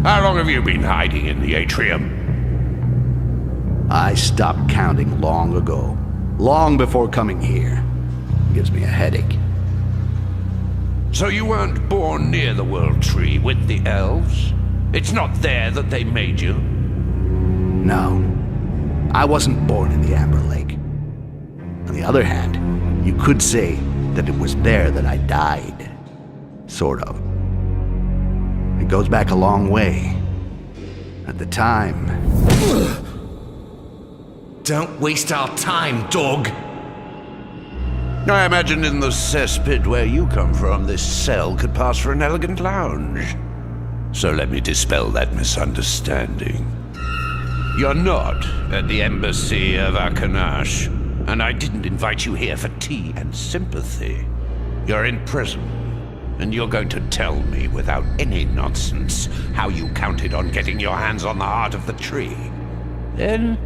How long have you been hiding in the atrium? I stopped counting long ago. Long before coming here. Gives me a headache. So you weren't born near the World Tree with the elves? It's not there that they made you? No. I wasn't born in the Amber Lake. On the other hand, you could say that it was there that I died. Sort of. It goes back a long way. At the time... Don't waste our time, dog! I imagine in the cesspit where you come from, this cell could pass for an elegant lounge. So let me dispel that misunderstanding. You're not at the embassy of Akanash, and I didn't invite you here for tea and sympathy. You're in prison, and you're going to tell me without any nonsense how you counted on getting your hands on the heart of the tree. Then,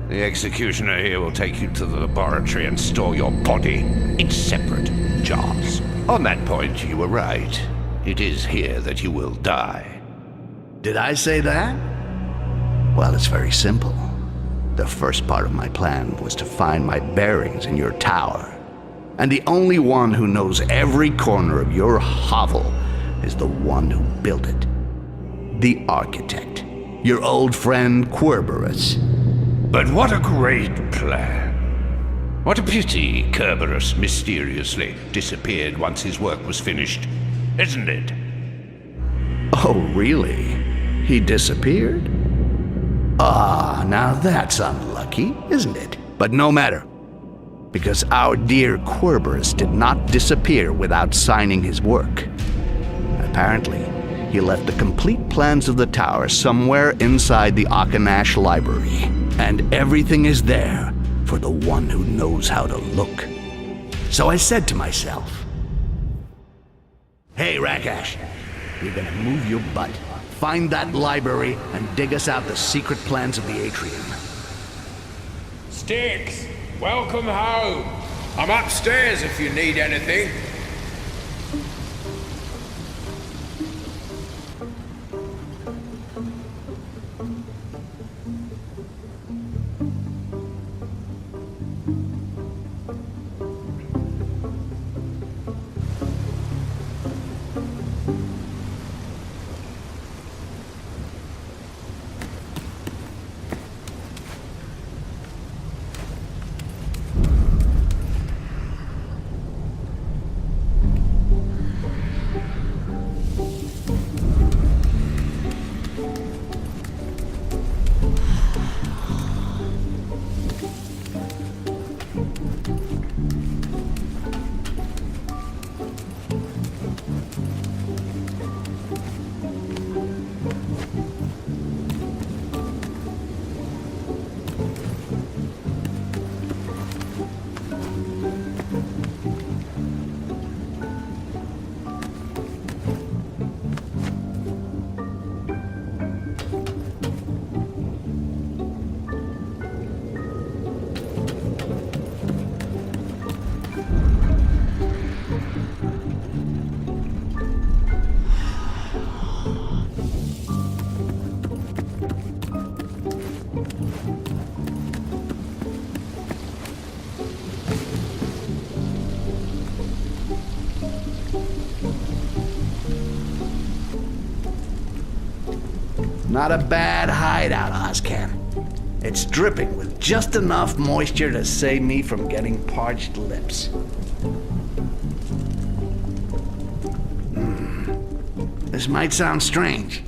the executioner here will take you to the laboratory and store your body in separate jars. On that point, you were right. It is here that you will die. Did I say that? Well, it's very simple. The first part of my plan was to find my bearings in your tower. And the only one who knows every corner of your hovel is the one who built it. The architect. Your old friend Kerberos. But what a great plan. What a pity Kerberos mysteriously disappeared once his work was finished, isn't it? Oh, really? He disappeared? Ah, now that's unlucky, isn't it? But no matter. Because our dear Kerberos did not disappear without signing his work. Apparently, he left the complete plans of the tower somewhere inside the Akanash library. And everything is there for the one who knows how to look. So I said to myself, hey, Rakash, you're gonna move your butt, find that library, and dig us out the secret plans of the atrium. Styx, welcome home. I'm upstairs if you need anything. Not a bad hideout, Ozcan. It's dripping with just enough moisture to save me from getting parched lips. This might sound strange,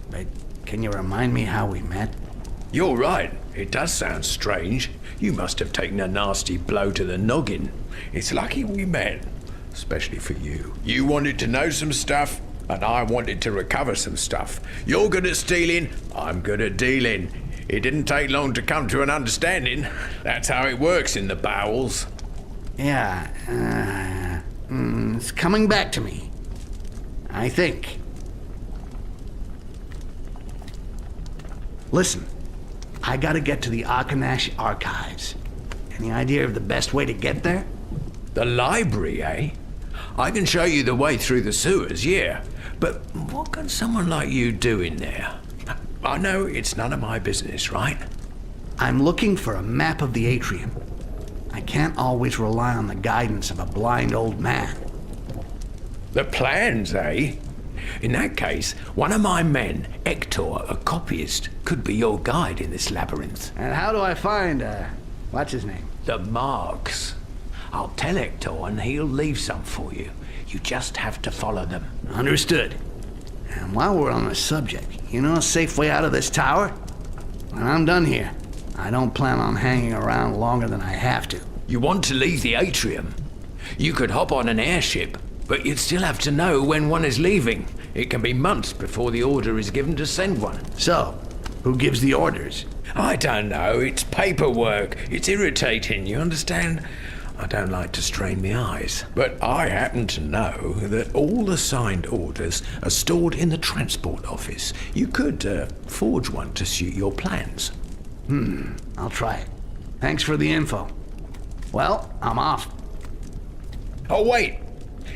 but can you remind me how we met? You're right. It does sound strange. You must have taken a nasty blow to the noggin. It's lucky we met. Especially for you. You wanted to know some stuff, and I wanted to recover some stuff. You're good at stealing, I'm good at dealing. It didn't take long to come to an understanding. That's how it works in the bowels. Yeah, it's coming back to me. I think. Listen, I gotta get to the Akanash archives. Any idea of the best way to get there? The library, eh? I can show you the way through the sewers, yeah. But what can someone like you do in there? I know it's none of my business, right? I'm looking for a map of the atrium. I can't always rely on the guidance of a blind old man. The plans, eh? In that case, one of my men, Hector, a copyist, could be your guide in this labyrinth. And how do I find, what's his name? The marks. I'll tell Hector and he'll leave some for you. You just have to follow them. Understood. And while we're on the subject, you know a safe way out of this tower? When I'm done here, I don't plan on hanging around longer than I have to. You want to leave the atrium? You could hop on an airship, but you'd still have to know when one is leaving. It can be months before the order is given to send one. So, who gives the orders? I don't know. It's paperwork. It's irritating, you understand? I don't like to strain my eyes. But I happen to know that all the signed orders are stored in the transport office. You could forge one to suit your plans. I'll try it. Thanks for the info. Well, I'm off. Oh, wait.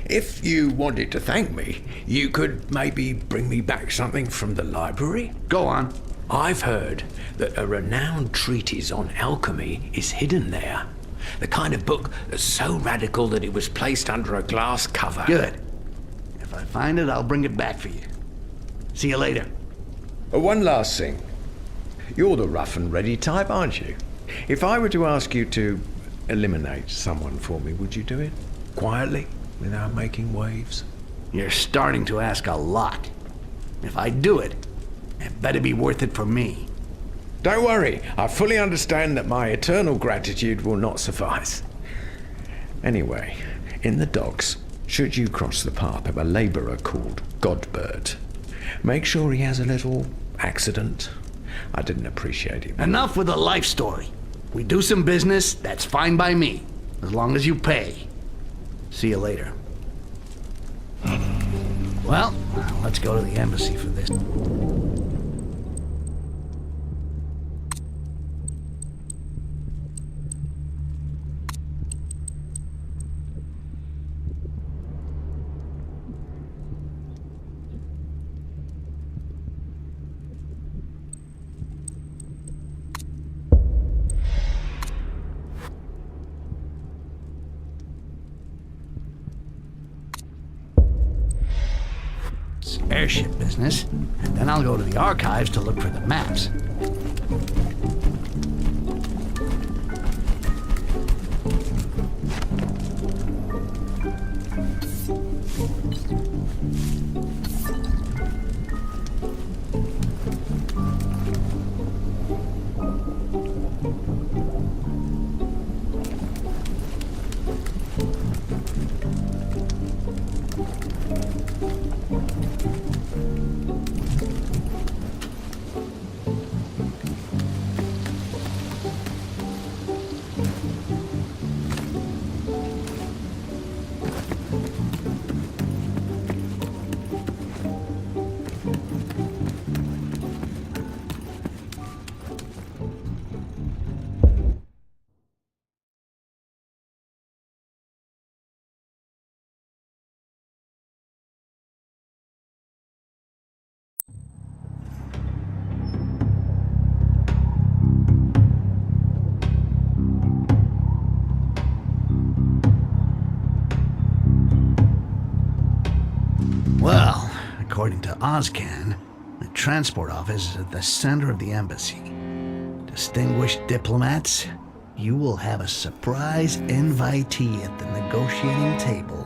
If you wanted to thank me, you could maybe bring me back something from the library? Go on. I've heard that a renowned treatise on alchemy is hidden there. The kind of book that's so radical that it was placed under a glass cover. Good. If I find it, I'll bring it back for you. See you later. One last thing. You're the rough and ready type, aren't you? If I were to ask you to eliminate someone for me, would you do it? Quietly, without making waves? You're starting to ask a lot. If I do it, it better be worth it for me. Don't worry, I fully understand that my eternal gratitude will not suffice. Anyway, in the docks, should you cross the path of a labourer called Godbert, make sure he has a little accident. I didn't appreciate it. Enough with the life story. We do some business, that's fine by me, as long as you pay. See you later. Well, let's go to the embassy for this. Airship business, and then I'll go to the archives to look for the maps. Well, according to Ozcan, the transport office is at the center of the embassy. Distinguished diplomats, you will have a surprise invitee at the negotiating table.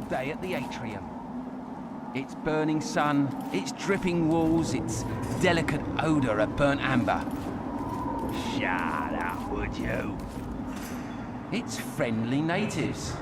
day at the atrium. Its burning sun, its dripping walls, its delicate odour of burnt amber. Shut up, would you? Its friendly natives.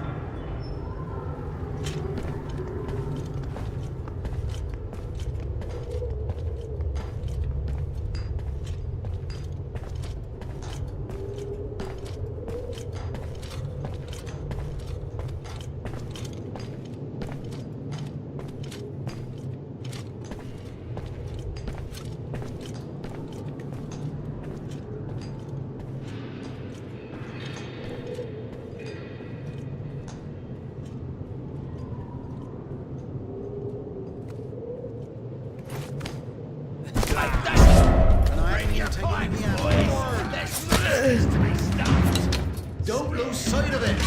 Don't lose sight of it.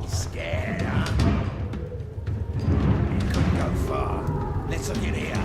Scared, huh? It couldn't go far. Let's look in here.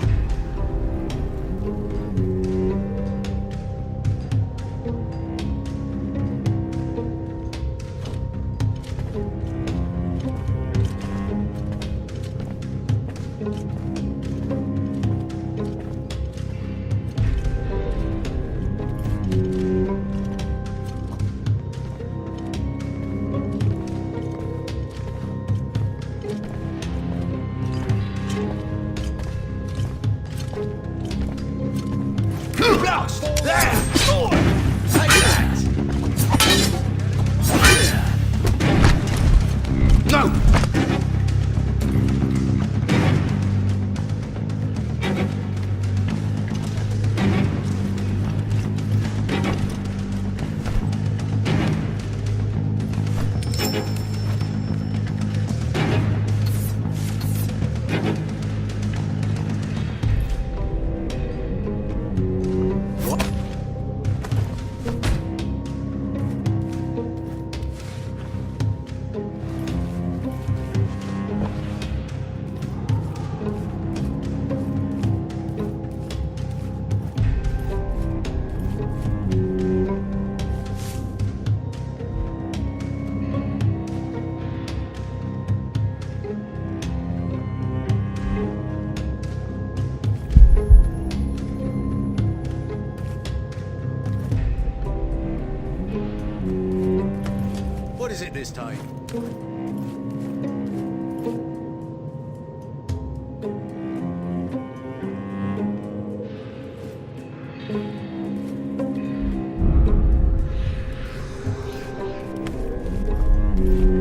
What is it this time?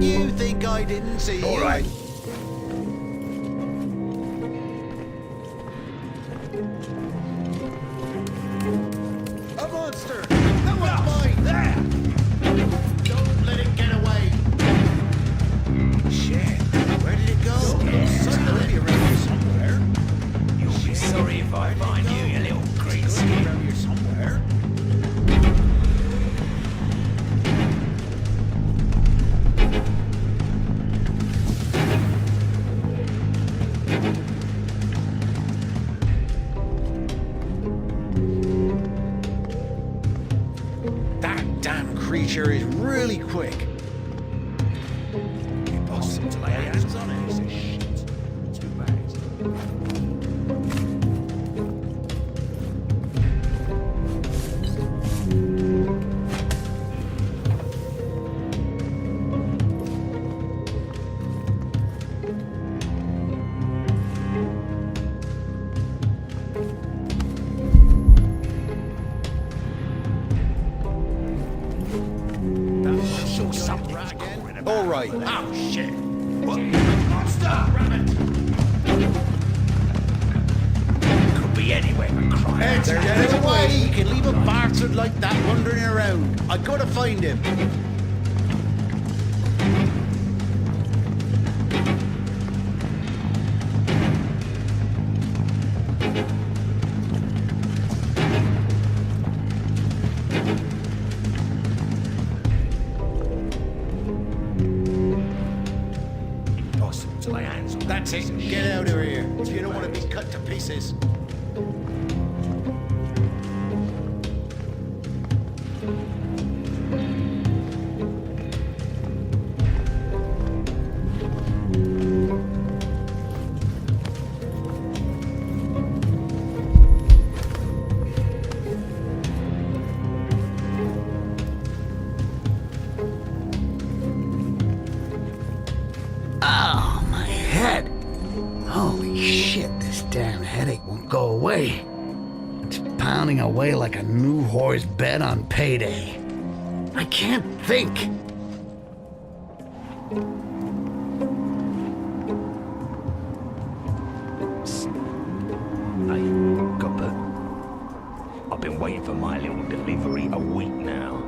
You think I didn't see you? All right. A monster! That one's mine! There! Don't let it get away! Shit, where did it go? Somewhere around here somewhere. You'll be sorry if I find you, you little green It's skin. around here somewhere. That damn creature is really quick. Impossible to lay hands on it. Piece of shit. Too bad. That will show something. All right. Oh shit! Monster! Rabbit! Could be anywhere but crying. There's no way you can leave a bastard like that wandering around. I gotta find him. Impossible to lay hands on. That's it. Get out of here. You don't want to be cut to pieces. boy. It's pounding away like a new horse bet on payday. I can't think. Hey, Copper. I've been waiting for my little delivery a week now.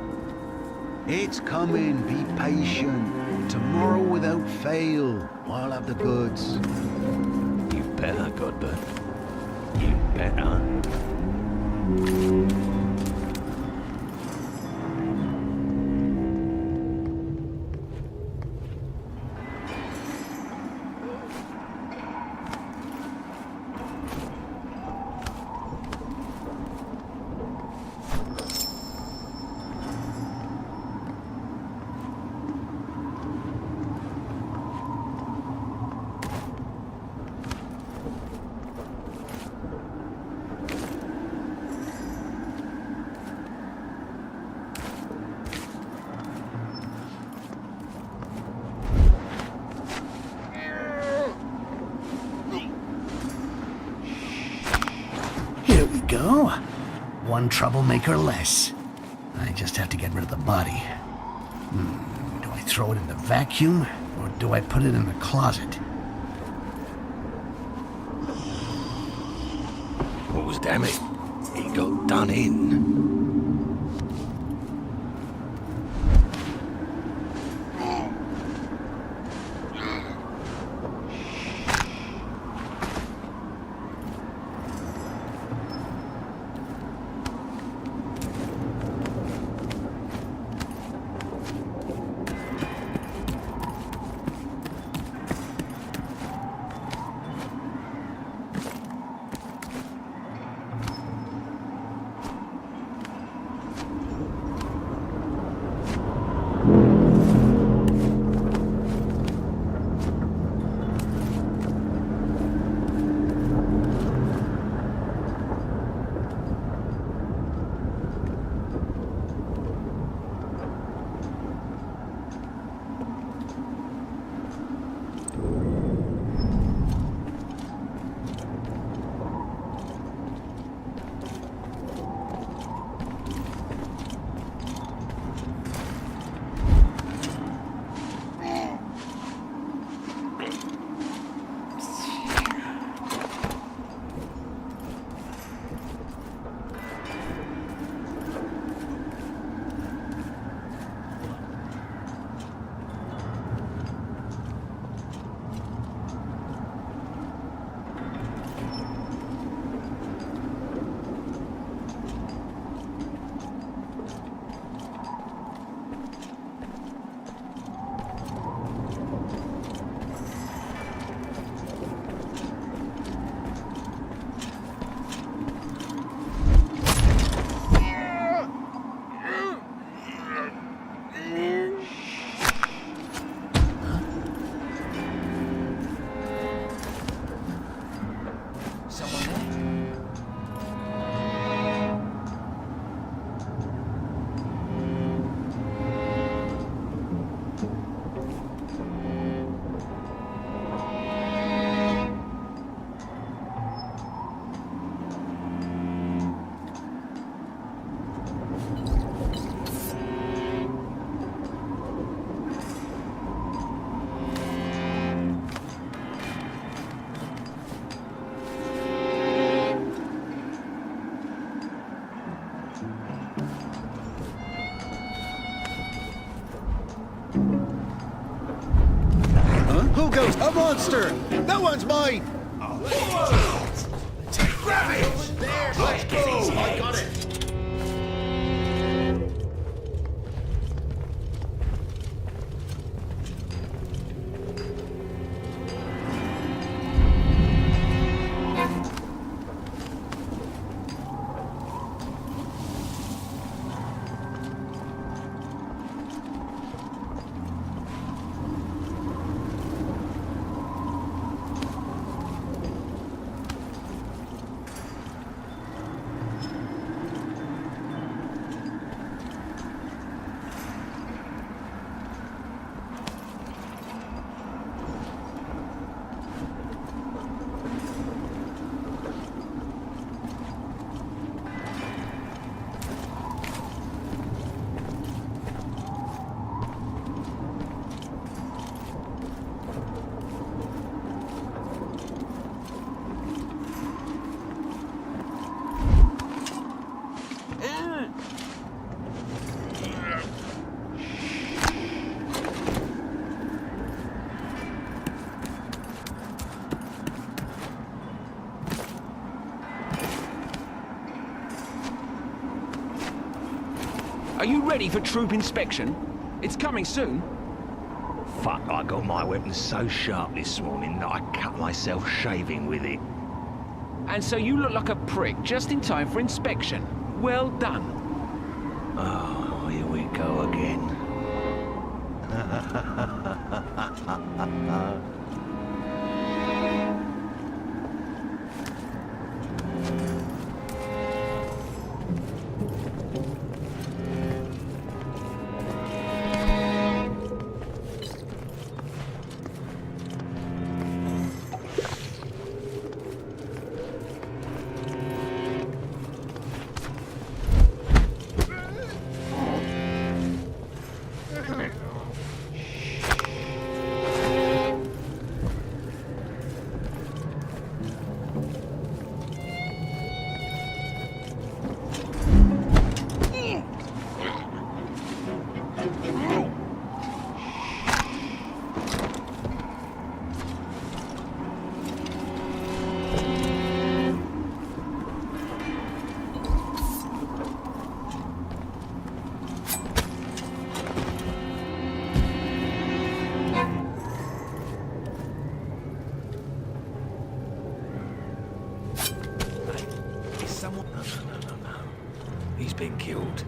It's coming. Be patient. Tomorrow without fail. I'll have the goods. You better, Godbert. You better. Here we go. One troublemaker less. I just have to get rid of the body. Do I throw it in the vacuum, or do I put it in the closet? Oh, damn it. He got done in. Who goes? A monster! That one's mine! Grab it! There, let's go! I got it! Are you ready for troop inspection? It's coming soon. Fuck, I got my weapon so sharp this morning that I cut myself shaving with it. And so you look like a prick just in time for inspection. Well done. Oh, here we go again. He's been killed.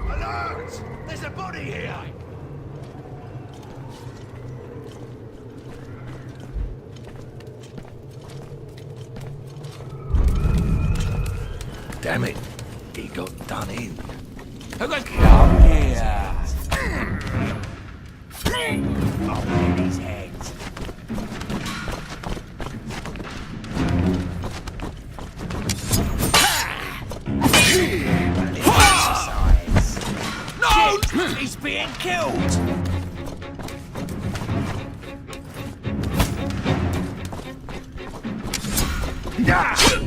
Alert! There's a body here! Damn it, he got done in. Come here. I'll get his head. No! He's being killed! Ah!